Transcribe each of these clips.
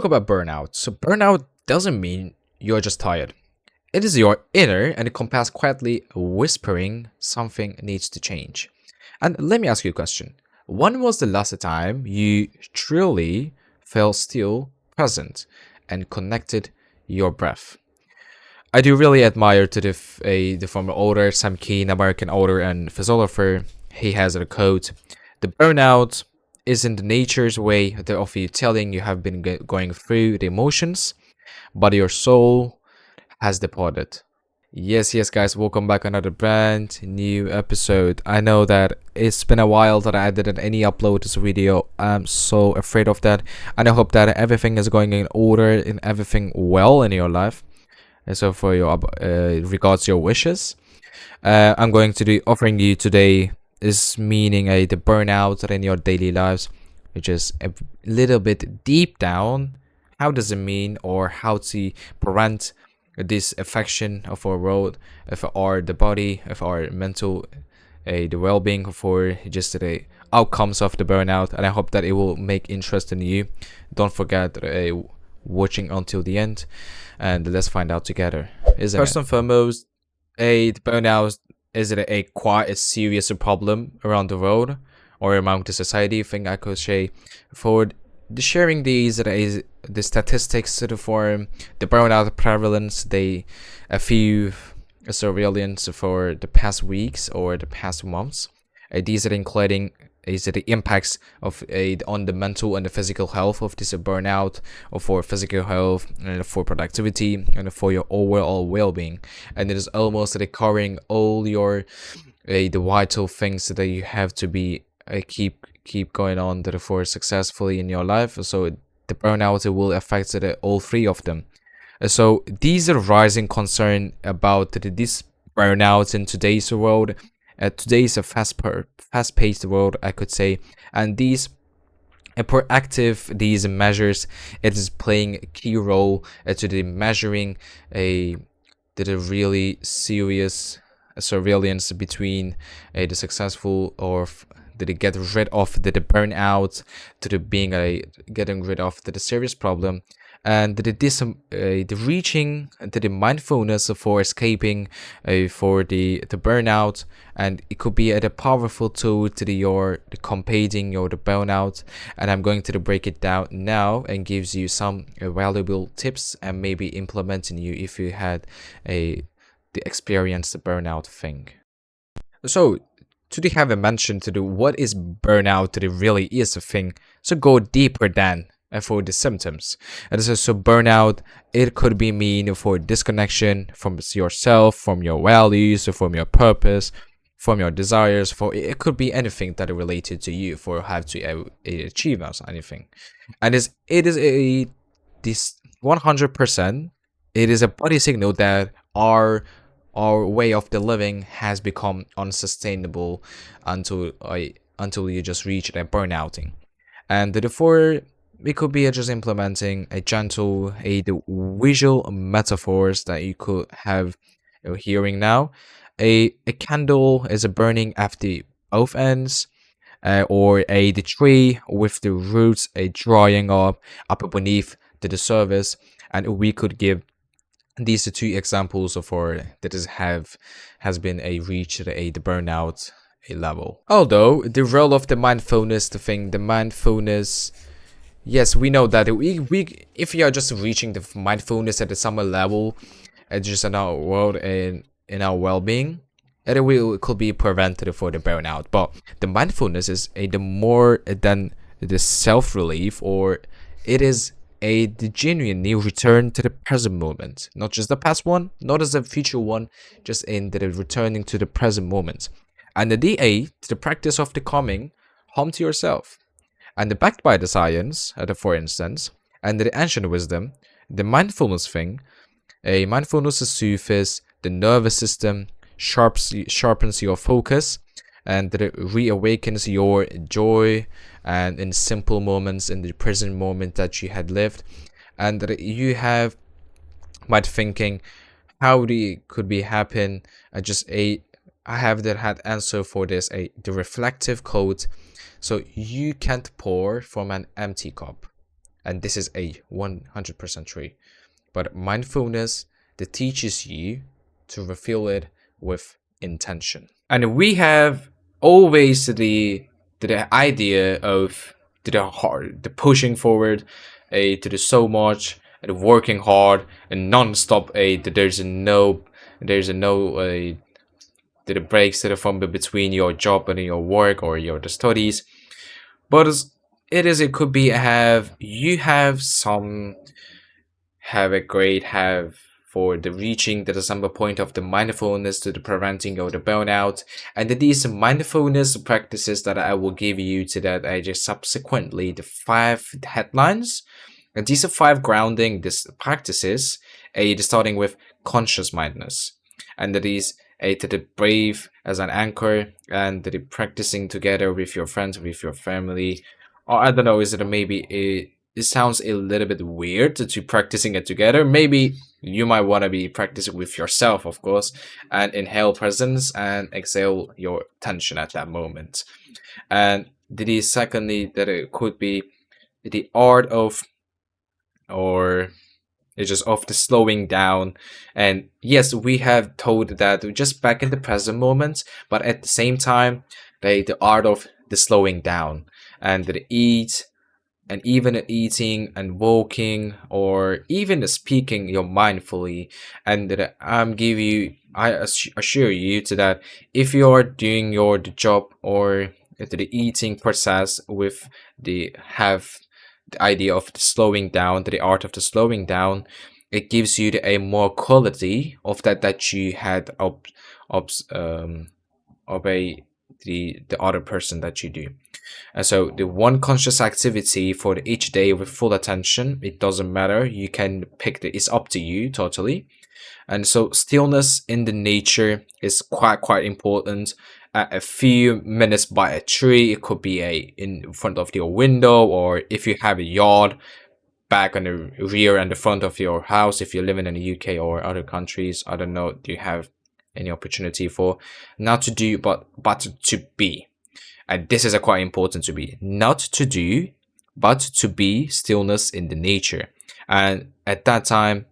talk about burnout. So burnout doesn't mean you're just tired. It is your inner and compass quietly whispering something needs to change. And let me ask you a question. When was the last time you truly felt still, present, and connected your breath? I do really admire to the former author, Sam Keen, American author and philosopher. He has a quote: "The burnout isn't nature's way of you telling you have been going through the emotions, but your soul has departed." Yes, guys, welcome back another brand new episode. I know that it's been a while that I didn't any upload this video. I'm so afraid of that, and I hope that everything is going in order and everything well in your life. And so for your regards your wishes, I'm going to be offering you today is meaning the burnout in your daily lives, which is a little bit deep down. How does it mean, or how to prevent this affection of our world, of our the body, of our mental, the well-being for just the outcomes of the burnout. And I hope that it will make interest in you. Don't forget watching until the end, and let's find out together. Isn't First and foremost, the burnout is it a quite a serious problem around the world or among the society? I think I could say for the sharing these the statistics to for the burnout prevalence, a few surveillance for the past weeks or the past months. These are including is the impacts of on the mental and the physical health of this burnout, or for physical health and for productivity and for your overall well-being. And it is almost covering all your the vital things that you have to be keep going on for successfully in your life. So the burnout, it will affect all three of them. So these are rising concern about this burnout in today's world. Today's a fast-paced world, I could say, and these proactive these measures, it is playing a key role to the measuring the really serious surveillance between the successful or did it get rid of the burnout to the being getting rid of the serious problem, and the reaching to the mindfulness for escaping for the burnout. And it could be a powerful tool to the combating your the burnout. And I'm going to break it down now and gives you some valuable tips and maybe implementing you if you had the experience the burnout thing. So to have a mention to do what is burnout to the really is a thing, so go deeper than for the symptoms. And so burnout, it could be mean for disconnection from yourself, from your values, or from your purpose, from your desires. For it could be anything that is related to you for how to achieve us anything. And it is this 100%. It is a body signal that our way of the living has become unsustainable until you just reach a burnouting. And therefore it could be just implementing a gentle the visual metaphors that you could have hearing now. A candle is a burning at the both ends, or the tree with the roots drying up beneath the surface. And we could give these are two examples of that has been reached the burnout level. Although the role of the mindfulness, the mindfulness, yes, we know that we if you are just reaching the mindfulness at the summer level, just in our world and in our well-being, it could be prevented for the burnout. But the mindfulness is the more than the self-relief, or it is the genuinely return to the present moment, not just the past one, not as a future one, just in the returning to the present moment. And the DA to the practice of the coming home to yourself. And backed by the science, for instance, and the ancient wisdom, the mindfulness thing, mindfulness soothes the nervous system, sharpens your focus, and that it reawakens your joy and in simple moments in the present moment that you had lived. And that you have might thinking how could be happen. I have that had answer for this, the reflective quote. So you can't pour from an empty cup. and this is a 100% true. But mindfulness that teaches you to refill it with intention. And we have always the idea of the hard, the pushing forward, to the so much, and working hard and non-stop. There's a no the breaks that are from between your job and your work or your the studies. But it could be have you have some have a great have for the reaching the December point of the mindfulness to the preventing of the burnout, and these mindfulness practices that I will give you to that I just subsequently the five headlines, and these are five grounding this practices, starting with conscious mindedness, and that is a to the brave as an anchor, and the practicing together with your friends, with your family, or I don't know, is it maybe it sounds a little bit weird to practicing it together. Maybe you might want to be practicing with yourself, of course, and inhale presence and exhale your tension at that moment. And the secondly, that it could be the art of, or it's just of the slowing down. And yes, we have told that we're just back in the present moment, but at the same time, the art of the slowing down and the eat and even eating and walking or even speaking you mindfully, and that assure you to that if you're doing your the job or the eating process with the have the idea of the slowing down, the art of the slowing down, it gives you a more quality of that you had of of a the other person that you do. And so the one conscious activity for each day with full attention, it doesn't matter. You can pick it's up to you totally. And so stillness in the nature is quite important. A few minutes by a tree, it could be in front of your window, or if you have a yard, back on the rear and the front of your house. If you're living in the UK or other countries, I don't know, do you have any opportunity for not to do but to be? And this is a quite important to be, not to do, but to be stillness in the nature. And at that time,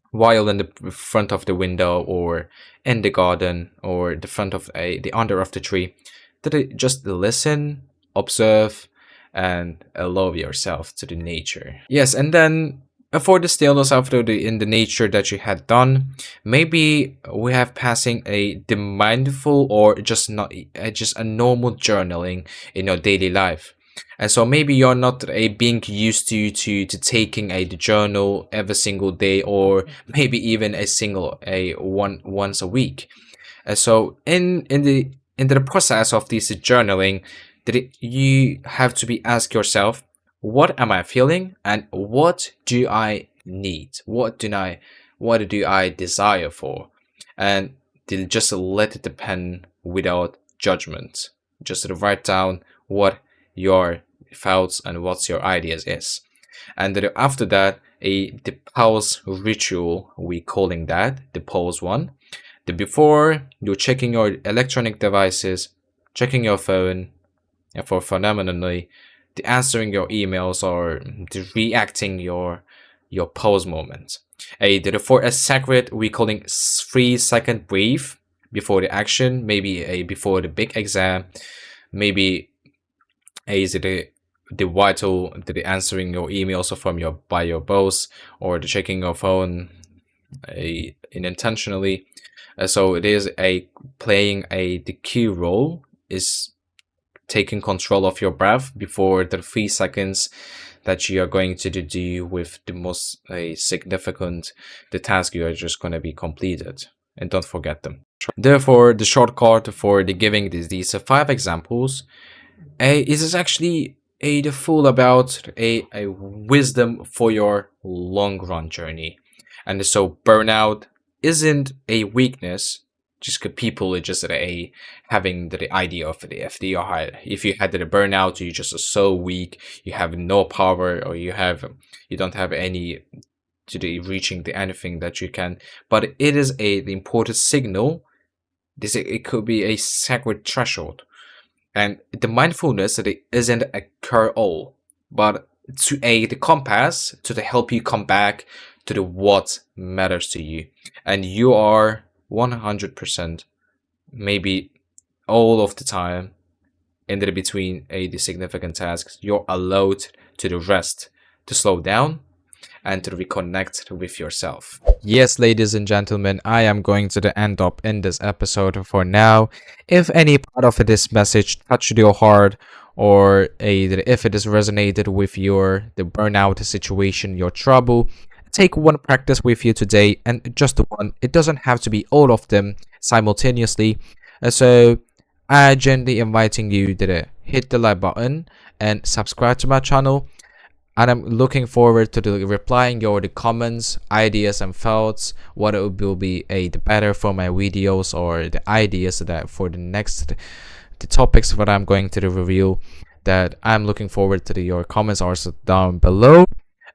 while in the front of the window or in the garden or the front of the under of the tree, that just listen, observe, and allow yourself to the nature. Yes, and then for the stillness after in the nature that you had done, maybe we have passing the mindful or just not just a normal journaling in your daily life. And so maybe you're not being used to taking the journal every single day, or maybe even a single a once a week. And so in the process of this journaling, you have to be ask yourself, what am I feeling and what do I need? What do I desire for? And just let it depend without judgment. Just write down what your thoughts and what your ideas is. And then after that, the pause ritual, we calling that the pause one. The before you're checking your electronic devices, checking your phone, and for phenomenally the answering your emails or the reacting your pause moments. For a sacred, we calling 3 second breathe before the action, maybe before the big exam, maybe is it the vital the answering your emails from your by your boss, or the checking your phone unintentionally. So it is playing the key role is taking control of your breath before the 3 seconds that you are going to do with the most significant the task you are just going to be completed, and don't forget them. Therefore, the shortcut for the giving these 5 examples is actually the full about a wisdom for your long run journey. And so burnout isn't a weakness, just because people are just having the idea of the FDR. If you had the burnout, you just are so weak, you have no power, or you don't have any to the reaching the anything that you can. But it is the important signal. It could be a sacred threshold. And the mindfulness that it isn't a cure all, but to aid the compass to help you come back to the what matters to you. And you are 100%, maybe all of the time, in the between the significant tasks, you're allowed to the rest, to slow down and to reconnect with yourself. Yes, ladies and gentlemen, I am going to the end up in this episode for now. If any part of this message touched your heart, or if it has resonated with the burnout situation, your trouble, take one practice with you today, and just one. It doesn't have to be all of them simultaneously. So I gently inviting you to hit the like button and subscribe to my channel. And I'm looking forward to replying your the comments, ideas, and thoughts. What it will be the better for my videos, or the ideas that for the topics that I'm going to review. That I'm looking forward to your comments also down below.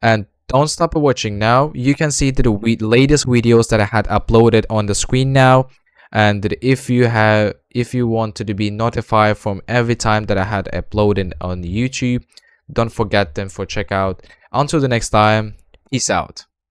And don't stop watching now. You can see the latest videos that I had uploaded on the screen now. And if you want to be notified from every time that I had uploaded on YouTube, don't forget them for check out. Until the next time, peace out.